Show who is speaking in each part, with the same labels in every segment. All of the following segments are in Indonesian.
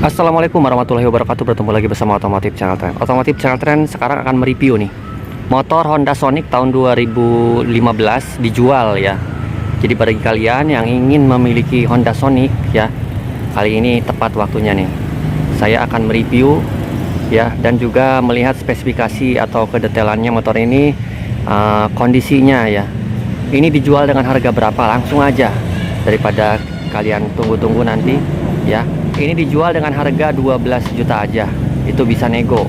Speaker 1: Assalamualaikum warahmatullahi wabarakatuh. Bertemu lagi bersama Otomotif Channel Trend. Otomotif Channel Trend sekarang akan mereview nih motor Honda Sonic tahun 2015 dijual ya. Jadi bagi kalian yang ingin memiliki Honda Sonic ya, kali ini tepat waktunya nih. Saya akan mereview ya, dan juga melihat spesifikasi atau kedetailannya motor ini, kondisinya ya. Ini dijual dengan harga berapa? Langsung aja, daripada kalian tunggu-tunggu nanti ya. Ini dijual dengan harga 12 juta aja. Itu bisa nego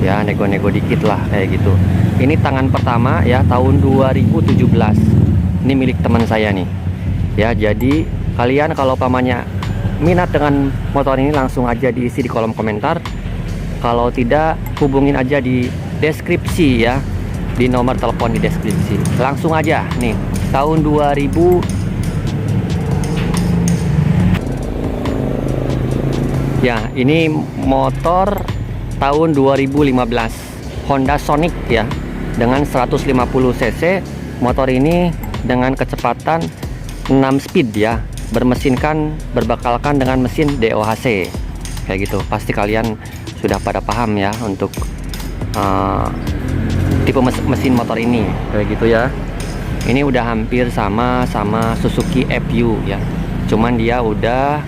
Speaker 1: ya, nego-nego dikit lah kayak gitu. Ini tangan pertama ya, tahun 2017. Ini milik teman saya nih ya. Jadi kalian kalau pamannya minat dengan motor ini, langsung aja diisi di kolom komentar. Kalau tidak, hubungin aja di deskripsi ya, di nomor telepon di deskripsi. Langsung aja nih, tahun 2000 ya. Ini motor tahun 2015 Honda Sonic ya, dengan 150 cc. Motor ini dengan kecepatan 6 speed ya, berbakalkan dengan mesin DOHC kayak gitu. Pasti kalian sudah pada paham ya untuk tipe mesin motor ini kayak gitu ya. Ini udah hampir sama Suzuki FU ya, cuman dia udah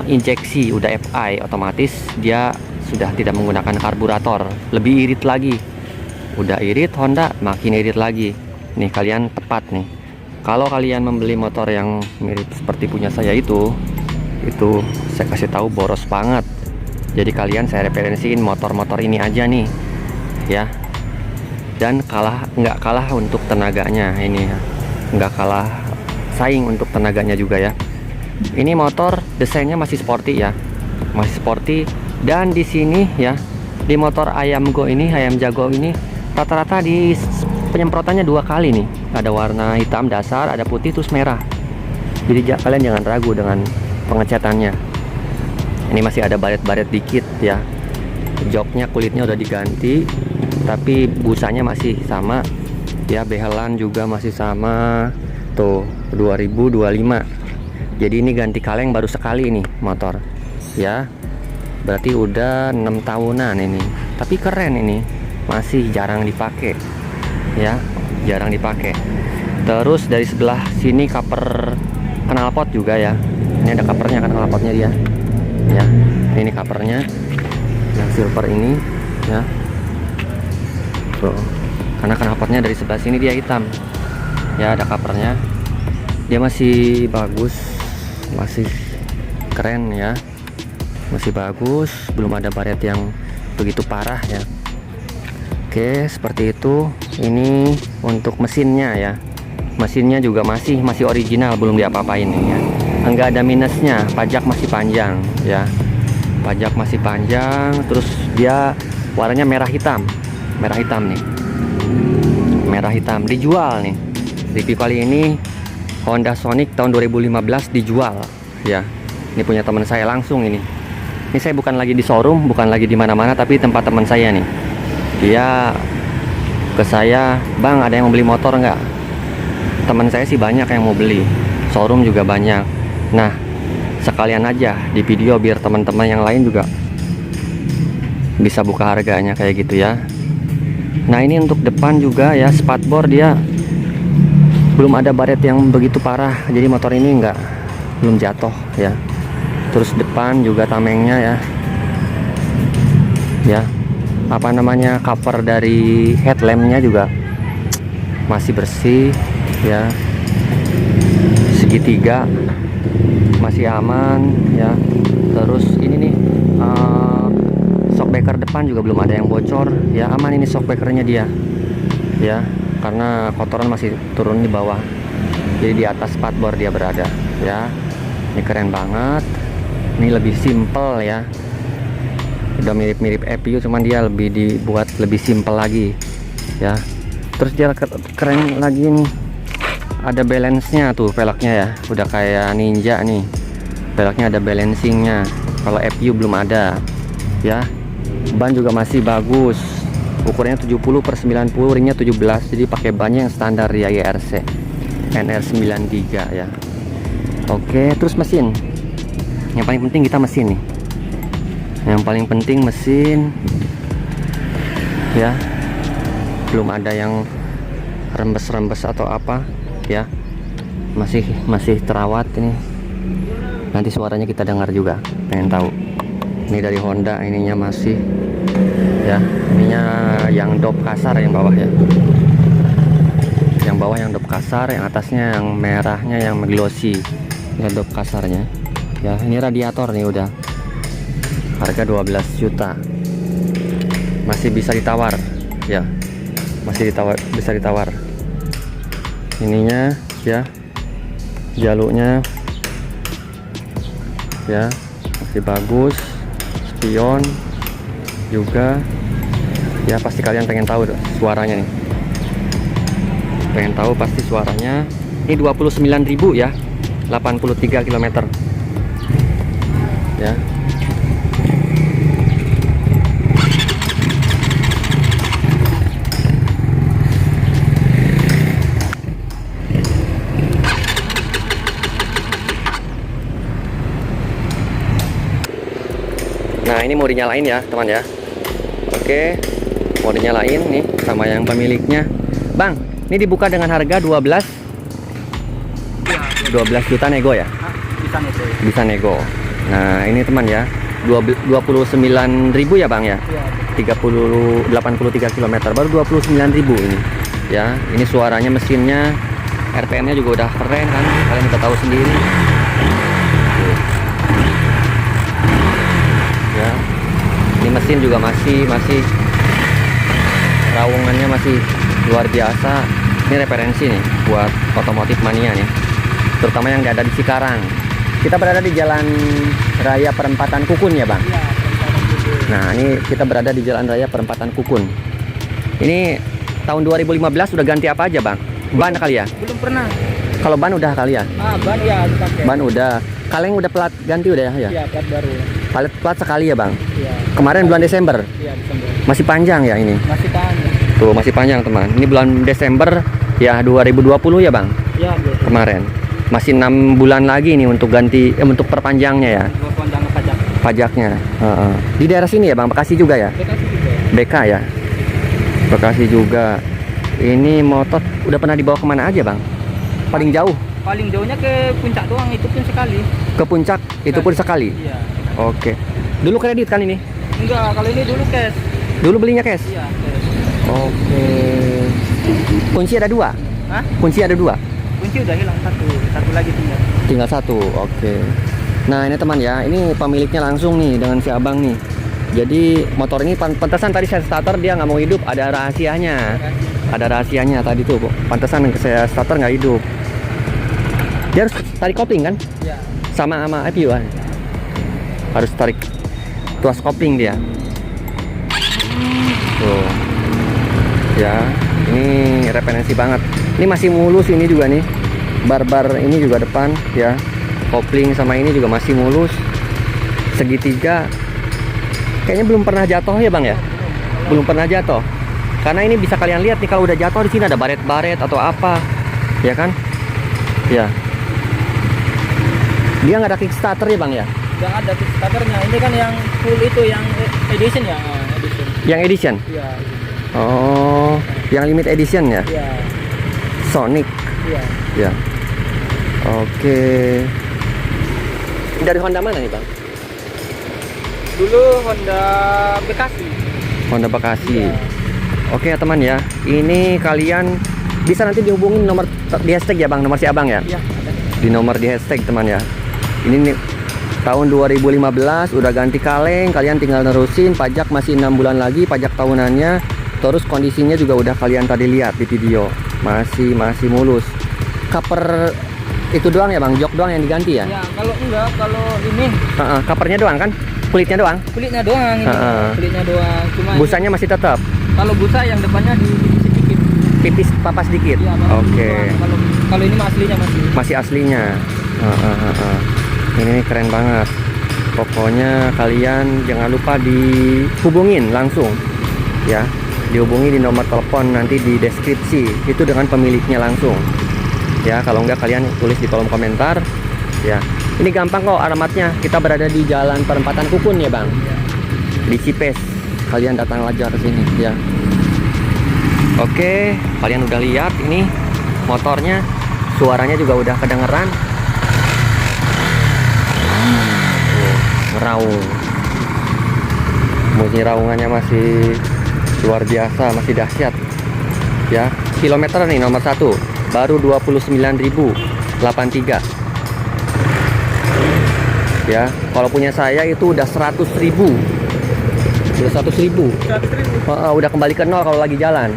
Speaker 1: injeksi, udah FI, otomatis dia sudah tidak menggunakan karburator, lebih irit lagi. Udah irit Honda, makin irit lagi. Nih kalian tepat nih, kalau kalian membeli motor yang mirip seperti punya saya itu saya kasih tahu boros banget. Jadi kalian saya referensiin motor-motor ini aja nih ya. Dan nggak kalah untuk tenaganya ini ya, nggak kalah saing untuk tenaganya juga ya. Ini motor desainnya masih sporty ya, masih sporty. Dan di sini ya, di motor ayam jago ini rata-rata di penyemprotannya 2 kali nih. Ada warna hitam dasar, ada putih, terus merah. Jadi kalian jangan ragu dengan pengecatannya. Ini masih ada baret-baret dikit ya. Joknya, kulitnya udah diganti, tapi busanya masih sama ya. Behelan juga masih sama tuh, 2025. Jadi ini ganti kaleng baru sekali ini motor ya, berarti udah 6 tahunan ini. Tapi keren, ini masih jarang dipakai ya, jarang dipakai. Terus dari sebelah sini cover knalpot juga ya. Ini ada covernya kan, knalpotnya dia ya. Ini covernya yang silver ini ya. Tuh, karena knalpotnya dari sebelah sini dia hitam ya, ada covernya. Dia masih bagus, masih keren ya, masih bagus, belum ada baret yang begitu parah ya. Oke, seperti itu. Ini untuk mesinnya ya, mesinnya juga masih original, belum diapa-apain ya. Enggak ada minusnya, pajak masih panjang ya, pajak masih panjang. Terus dia warnanya merah hitam nih, merah hitam. Dijual nih, review kali ini Honda Sonic tahun 2015 dijual ya. Ini punya teman saya langsung ini. Ini saya bukan lagi di showroom, bukan lagi di mana-mana, tapi tempat teman saya nih. Dia ke saya, "Bang, ada yang mau beli motor nggak?" Teman saya sih banyak yang mau beli, showroom juga banyak. Nah, sekalian aja di video biar teman-teman yang lain juga bisa buka harganya kayak gitu ya. Nah, ini untuk depan juga ya, spatbor dia belum ada baret yang begitu parah, jadi motor ini belum jatuh ya. Terus depan juga tamengnya ya, apa namanya, cover dari headlampnya juga masih bersih ya, segitiga masih aman ya. Terus ini nih, shockbreaker depan juga belum ada yang bocor ya, aman ini shockbreakernya dia ya, karena kotoran masih turun di bawah. Jadi di atas spatbor dia berada ya. Ini keren banget. Ini lebih simple ya, udah mirip-mirip FU, cuman dia lebih dibuat lebih simple lagi ya. Terus dia keren lagi nih, ada balance-nya tuh, velgnya ya, udah kayak Ninja nih, velgnya ada balancingnya. Kalau FU belum ada ya. Ban juga masih bagus, ukurannya 70/90, ringnya 17, jadi pakai bannya yang standar ya, YRC NR93 ya. Oke, terus mesin. Yang paling penting kita mesin nih. Yang paling penting mesin ya, belum ada yang rembes-rembes atau apa ya, masih terawat ini. Nanti suaranya kita dengar juga, pengen tahu. Ini dari Honda, ininya masih ya, ininya yang dop kasar yang bawah ya, yang bawah yang dop kasar, yang atasnya yang merahnya yang glossy ya, dop kasarnya ya. Ini radiator nih udah harga 12 juta, masih bisa ditawar ya, masih bisa ditawar. Ininya ya, jalurnya ya masih bagus, spion juga ya. Pasti kalian pengen tahu suaranya nih, pengen tahu pasti suaranya. Ini 29.000 ya, 83 km ya. Nah, ini mau dinyalain ya teman ya. Oke, mau dinyalain nih sama yang pemiliknya. Bang, ini dibuka dengan harga 12 juta nego ya?
Speaker 2: Bisa nego.
Speaker 1: Bisa nego. Nah, ini teman ya, 29.000 ya Bang ya?
Speaker 2: Iya.
Speaker 1: 83 km baru 29.000 ini. Ya, ini suaranya, mesinnya, RPM-nya juga udah keren kan? Kalian udah tahu sendiri. Ya. Ini mesin juga masih raungannya masih luar biasa. Ini referensi nih buat otomotif mania nih, terutama yang ada di Cikarang. Kita berada di Jalan Raya Perempatan Kukun ya Bang?
Speaker 2: Iya, Perempatan Kukun.
Speaker 1: Nah, ini kita berada di Jalan Raya Perempatan Kukun. Ini tahun 2015 udah ganti apa aja Bang? Ban kali ya?
Speaker 2: Belum pernah.
Speaker 1: Kalau ban udah kali ya?
Speaker 2: Ban ya dipakai.
Speaker 1: Ban udah. Kaleng udah plat ganti udah ya?
Speaker 2: Iya, plat baru.
Speaker 1: Plat sekali ya Bang?
Speaker 2: Iya.
Speaker 1: Kemarin bulan Desember?
Speaker 2: Iya, Desember.
Speaker 1: Masih panjang ya ini?
Speaker 2: Masih panjang.
Speaker 1: Tuh, masih panjang teman. Ini bulan Desember ya 2020 ya Bang?
Speaker 2: Iya, betul.
Speaker 1: Kemarin. Masih 6 bulan lagi nih untuk ganti untuk perpanjangnya ya.
Speaker 2: Perpanjang pajak.
Speaker 1: Pajaknya. Di daerah sini ya Bang, Bekasi juga ya?
Speaker 2: Bekasi juga.
Speaker 1: BK ya. Bekasi juga. Ini motor udah pernah dibawa kemana aja Bang? Paling jauh?
Speaker 2: Paling jauhnya ke puncak doang, itu pun sekali.
Speaker 1: Ke puncak itu pun sekali.
Speaker 2: Iya.
Speaker 1: Oke. Dulu kredit kan ini?
Speaker 2: Enggak, kalau ini dulu cash.
Speaker 1: Dulu belinya cash?
Speaker 2: Iya, cash.
Speaker 1: Oke. Kunci ada 2?
Speaker 2: Hah?
Speaker 1: Kunci ada 2?
Speaker 2: Kunci udah hilang satu lagi tinggal.
Speaker 1: Tinggal 1. Oke. Nah, ini teman ya, ini pemiliknya langsung nih dengan si Abang nih. Jadi motor ini pantesan tadi saya starter dia nggak mau hidup, ada rahasianya. Ada rahasianya tadi tuh, pantesan saya starter nggak hidup. Dia harus tarik kopling kan?
Speaker 2: Iya.
Speaker 1: Sama FPU kan? Harus tarik tuas kopling dia. Tuh. Ya, ini referensi banget. Ini masih mulus ini juga nih. Bar-bar ini juga depan ya. Kopling sama ini juga masih mulus. Segitiga kayaknya belum pernah jatuh ya Bang ya? Belum pernah jatuh. Karena ini bisa kalian lihat nih, kalau udah jatuh di sini ada baret-baret atau apa. Ya kan? Ya. Dia nggak ada kickstarter ya Bang ya?
Speaker 2: Nggak ada kickstarternya. Ini kan yang full itu, yang edition ya. Edition.
Speaker 1: Yang edition?
Speaker 2: Iya.
Speaker 1: Oh, yang limit edition ya?
Speaker 2: Iya.
Speaker 1: Sonic.
Speaker 2: Iya.
Speaker 1: Ya. Oke. Dari Honda mana nih Bang?
Speaker 2: Dulu Honda Bekasi.
Speaker 1: Honda Bekasi.
Speaker 2: Iya.
Speaker 1: Oke ya teman ya, ini kalian bisa nanti dihubungin nomor di hashtag ya Bang, nomor si Abang ya?
Speaker 2: Iya, ada.
Speaker 1: Di nomor di hashtag teman ya. Ini nih tahun 2015 udah ganti kaleng, kalian tinggal nerusin, pajak masih 6 bulan lagi pajak tahunannya. Terus kondisinya juga udah kalian tadi lihat di video, masih mulus. Cover itu doang ya Bang, jok doang yang diganti ya?
Speaker 2: Ya, kalau enggak, kalau ini
Speaker 1: Covernya doang kan? Kulitnya doang?
Speaker 2: kulitnya doang ini. Kulitnya doang. Cuma
Speaker 1: Busanya masih tetap?
Speaker 2: kalau busa yang depannya sedikit.
Speaker 1: Pipis papas dikit?
Speaker 2: Iya,
Speaker 1: Oke.
Speaker 2: Kalau ini mah aslinya
Speaker 1: Masih aslinya. Ini keren banget. Pokoknya kalian jangan lupa dihubungin langsung ya. Dihubungi di nomor telepon nanti di deskripsi, itu dengan pemiliknya langsung ya. Kalau enggak kalian tulis di kolom komentar ya. Ini gampang kok alamatnya, kita berada di Jalan Perempatan Kukun ya Bang.
Speaker 2: Ya.
Speaker 1: di Cipes. Kalian datang aja ke sini ya. Oke, kalian udah lihat ini motornya, suaranya juga udah kedengeran. Ngeraung. Bunyi raungannya masih luar biasa, masih dahsyat. Ya, kilometer nih nomor 1, baru 29.083. Ya, kalau punya saya itu udah 100.000. Udah 100.000.
Speaker 2: 100.000.
Speaker 1: Udah kembali ke nol kalau lagi jalan.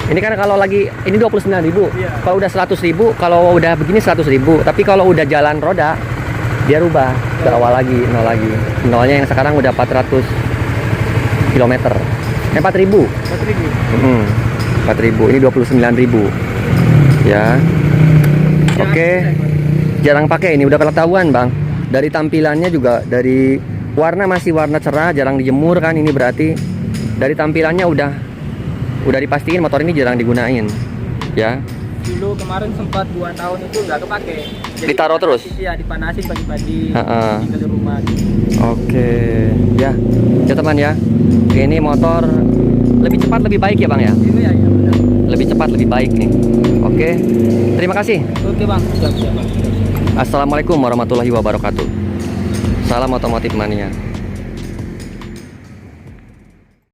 Speaker 1: Ini kan kalau lagi ini 29.000.
Speaker 2: Iya.
Speaker 1: Kalau udah 100.000, kalau udah begini 100.000. Tapi kalau udah jalan roda, dia rubah ke awal lagi, nol lagi. Nolnya yang sekarang udah 400 km. 4.000.
Speaker 2: 4.000.
Speaker 1: 4.000. Ini 29.000. Ya. Oke. Jarang pakai ini, udah ketahuan, Bang. Dari tampilannya juga, dari warna masih warna cerah, jarang dijemur kan, ini berarti dari tampilannya udah dipastiin motor ini jarang digunain. Ya.
Speaker 2: Dulu kemarin sempat 2 tahun itu nggak kepake. Jadi
Speaker 1: Ditaruh terus?
Speaker 2: Iya, dipanasin pagi-pagi.
Speaker 1: Heeh.
Speaker 2: Tinggal di rumah.
Speaker 1: Oke, ya, ya teman ya. Ini motor lebih cepat lebih baik ya Bang ya.
Speaker 2: Ini ya, iya benar.
Speaker 1: Lebih cepat lebih baik nih. Oke, terima kasih.
Speaker 2: Oke bang, siap siap bang.
Speaker 1: Assalamualaikum warahmatullahi wabarakatuh. Salam otomotif mania.